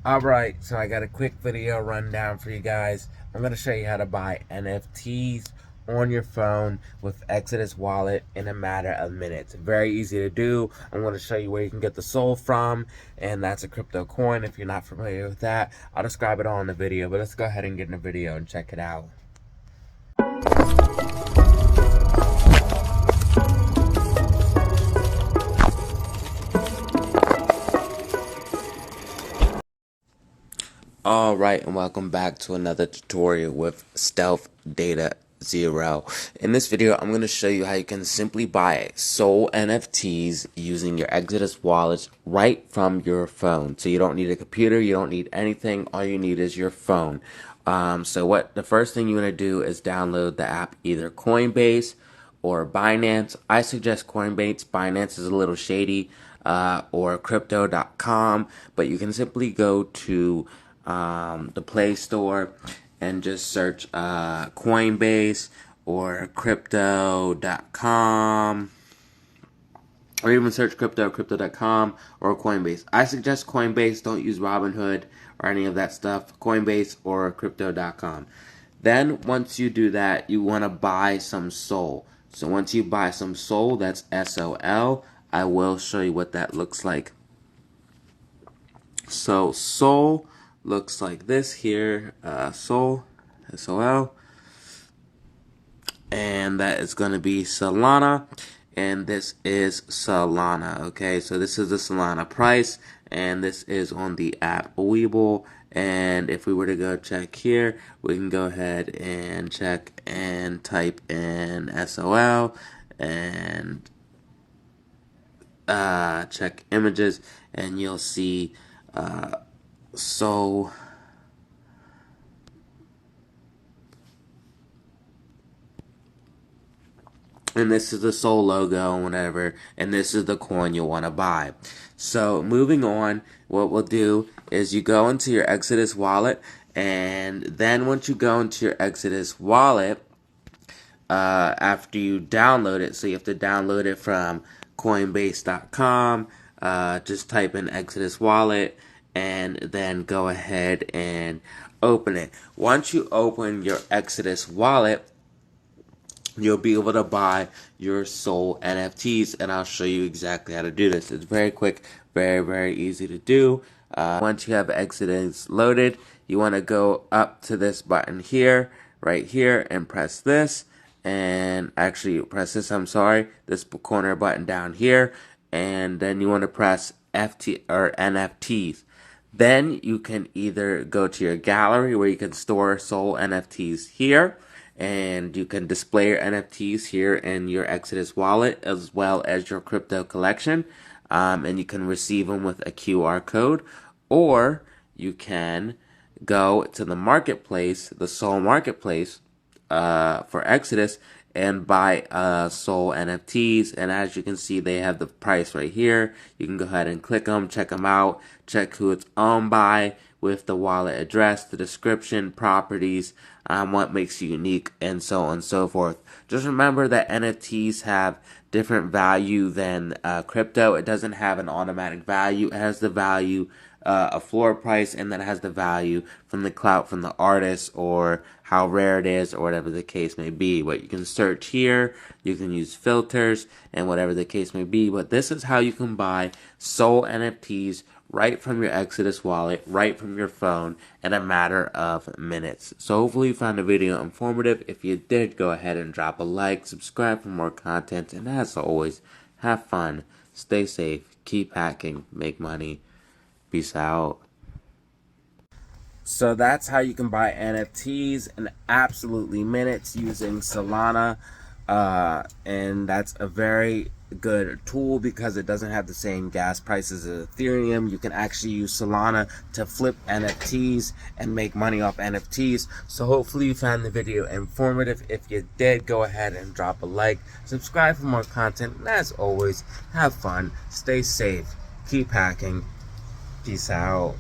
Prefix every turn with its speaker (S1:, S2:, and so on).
S1: Alright, so I got a quick video rundown for you guys. I'm going to show you how to buy NFTs on your phone with Exodus Wallet in a matter of minutes. Very easy to do. I'm going to show you where you can get the Soul from, and that's a crypto coin. If you're not familiar with that, I'll describe it all in the video, but let's go ahead and get in the video and check it out. Alright, and welcome back to another tutorial with Stealth Data Zero. In this video, I'm going to show you how you can simply buy Soul NFTs using your Exodus wallet right from your phone. So you don't need a computer, you don't need anything, all you need is your phone. So the first thing you want to do is download the app, either Coinbase or Binance. I suggest Coinbase. Binance is a little shady, or crypto.com, but you can simply go to the Play Store and just search Coinbase or crypto.com, or even search crypto.com or Coinbase. I suggest Coinbase. Don't use Robinhood or any of that stuff. Coinbase or crypto.com. Then once you do that, you want to buy some Soul. So once you buy some Soul, that's SOL, I will show you what that looks like. So Soul looks like this here, Soul, SOL, and that is going to be Solana, and this is Solana. Okay, so this is the Solana price, and this is on the app Webull. And if we were to go check here, we can go ahead and check and type in SOL and check images, and you'll see Soul. And this is the Soul logo and whatever, and this is the coin you want to buy. So moving on, what we'll do is you go into your Exodus wallet, and then once you go into your Exodus wallet, after you download it, so you have to download it from coinbase.com, just type in Exodus wallet, and then go ahead and open it. Once you open your Exodus wallet, you'll be able to buy your Soul NFTs, and I'll show you exactly how to do this. It's very quick, very easy to do. Once you have Exodus loaded, you want to go up to this button here, right here, and press this, and actually press this, this corner button down here, and then you want to press FT or NFTs. Then you can either go to your gallery where you can store Soul NFTs here, and you can display your NFTs here in your Exodus wallet as well as your crypto collection, and you can receive them with a QR code, or you can go to the marketplace, the Soul marketplace for Exodus, and buy Soul NFTs. And as you can see, they have the price right here. You can go ahead and click them, check them out, check who it's owned by with the wallet address, the description, properties, what makes you unique, and so on and so forth. Just remember that NFTs have different value than crypto. It doesn't have an automatic value. It has the value, a floor price, and then it has the value from the clout from the artist or how rare it is or whatever the case may be. But you can search here, you can use filters, and whatever the case may be. But this is how you can buy Soul NFTs right from your Exodus wallet, right from your phone, in a matter of minutes. So hopefully you found the video informative. If you did, go ahead and drop a like, subscribe for more content, and as always, have fun, stay safe, keep hacking, make money. Peace out. So that's how you can buy NFTs in absolutely minutes using Solana, and that's a very good tool because it doesn't have the same gas prices as Ethereum. You can actually use Solana to flip NFTs and make money off NFTs. So hopefully you found the video informative. If you did, go ahead and drop a like, subscribe for more content, and as always, have fun, stay safe, keep hacking. Peace out.